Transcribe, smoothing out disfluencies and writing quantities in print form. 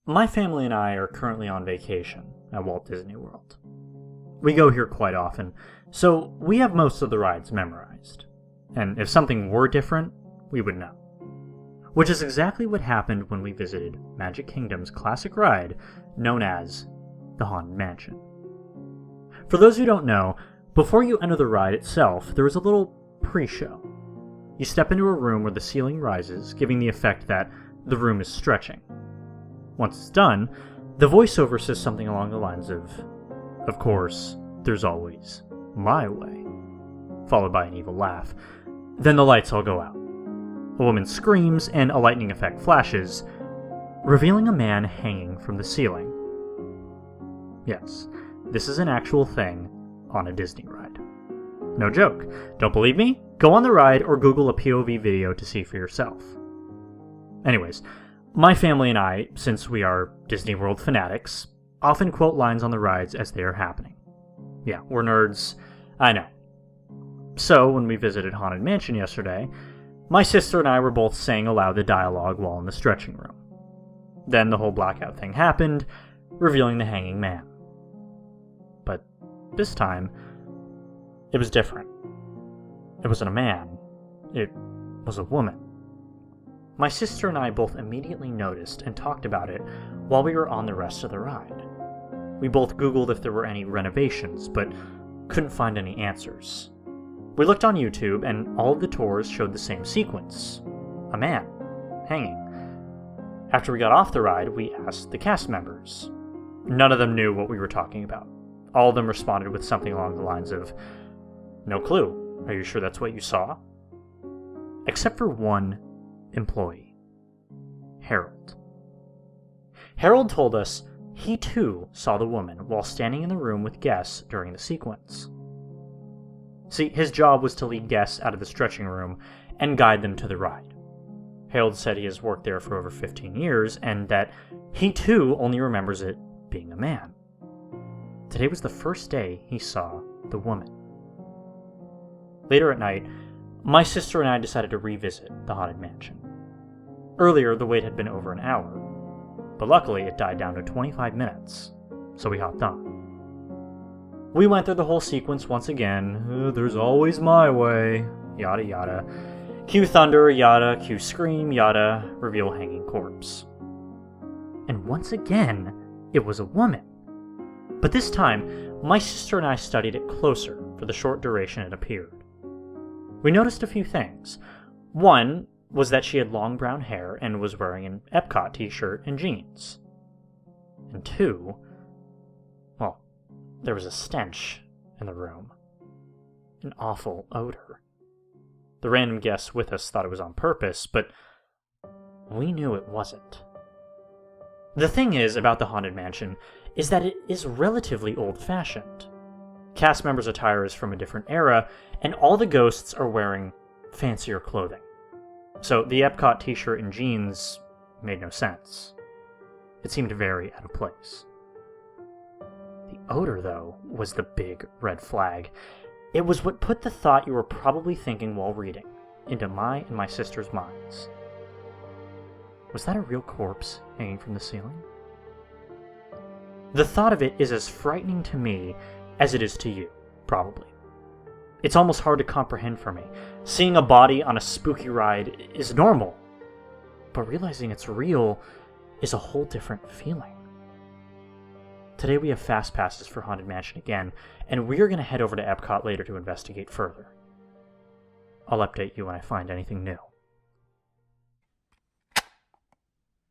My family and I are currently on vacation at Walt Disney World. We go here quite often, so we have most of the rides memorized. And if something were different, we would know. Which is exactly what happened when we visited Magic Kingdom's classic ride known as the Haunted Mansion. For those who don't know, before you enter the ride itself, there is a little pre-show. You step into a room where the ceiling rises, giving the effect that the room is stretching. Once it's done, the voiceover says something along the lines of course, there's always my way, followed by an evil laugh. Then the lights all go out. A woman screams and a lightning effect flashes, revealing a man hanging from the ceiling. Yes, this is an actual thing on a Disney ride. No joke. Don't believe me? Go on the ride or Google a POV video to see for yourself. Anyways, my family and I, since we are Disney World fanatics, often quote lines on the rides as they are happening. Yeah, we're nerds, I know. So, when we visited Haunted Mansion yesterday, my sister and I were both saying aloud the dialogue while in the stretching room. Then the whole blackout thing happened, revealing the hanging man. But this time, it was different. It wasn't a man. It was a woman. My sister and I both immediately noticed and talked about it while we were on the rest of the ride. We both Googled if there were any renovations, but couldn't find any answers. We looked on YouTube, and all of the tours showed the same sequence. A man, hanging. After we got off the ride, we asked the cast members. None of them knew what we were talking about. All of them responded with something along the lines of, "No clue. Are you sure that's what you saw?" Except for one employee. Harold. Harold told us he too saw the woman while standing in the room with guests during the sequence. See, his job was to lead guests out of the stretching room and guide them to the ride. Harold said he has worked there for over 15 years and that he too only remembers it being a man. Today was the first day he saw the woman. Later at night, my sister and I decided to revisit the Haunted Mansion. Earlier, the wait had been over an hour, but luckily it died down to 25 minutes, so we hopped on. We went through the whole sequence once again. There's always my way, yada yada. Cue thunder, yada. Cue scream, yada. Reveal hanging corpse. And once again, it was a woman. But this time, my sister and I studied it closer for the short duration it appeared. We noticed a few things. One was that she had long brown hair and was wearing an Epcot t-shirt and jeans. And two, well, there was a stench in the room. An awful odor. The random guests with us thought it was on purpose, but we knew it wasn't. The thing is about the Haunted Mansion is that it is relatively old-fashioned. Cast members' attire is from a different era, and all the ghosts are wearing fancier clothing. So the Epcot t-shirt and jeans made no sense. It seemed very out of place. The odor, though, was the big red flag. It was what put the thought you were probably thinking while reading into my and my sister's minds. Was that a real corpse hanging from the ceiling? The thought of it is as frightening to me as it is to you, probably. It's almost hard to comprehend for me. Seeing a body on a spooky ride is normal, but realizing it's real is a whole different feeling. Today we have fast passes for Haunted Mansion again, and we are going to head over to Epcot later to investigate further. I'll update you when I find anything new.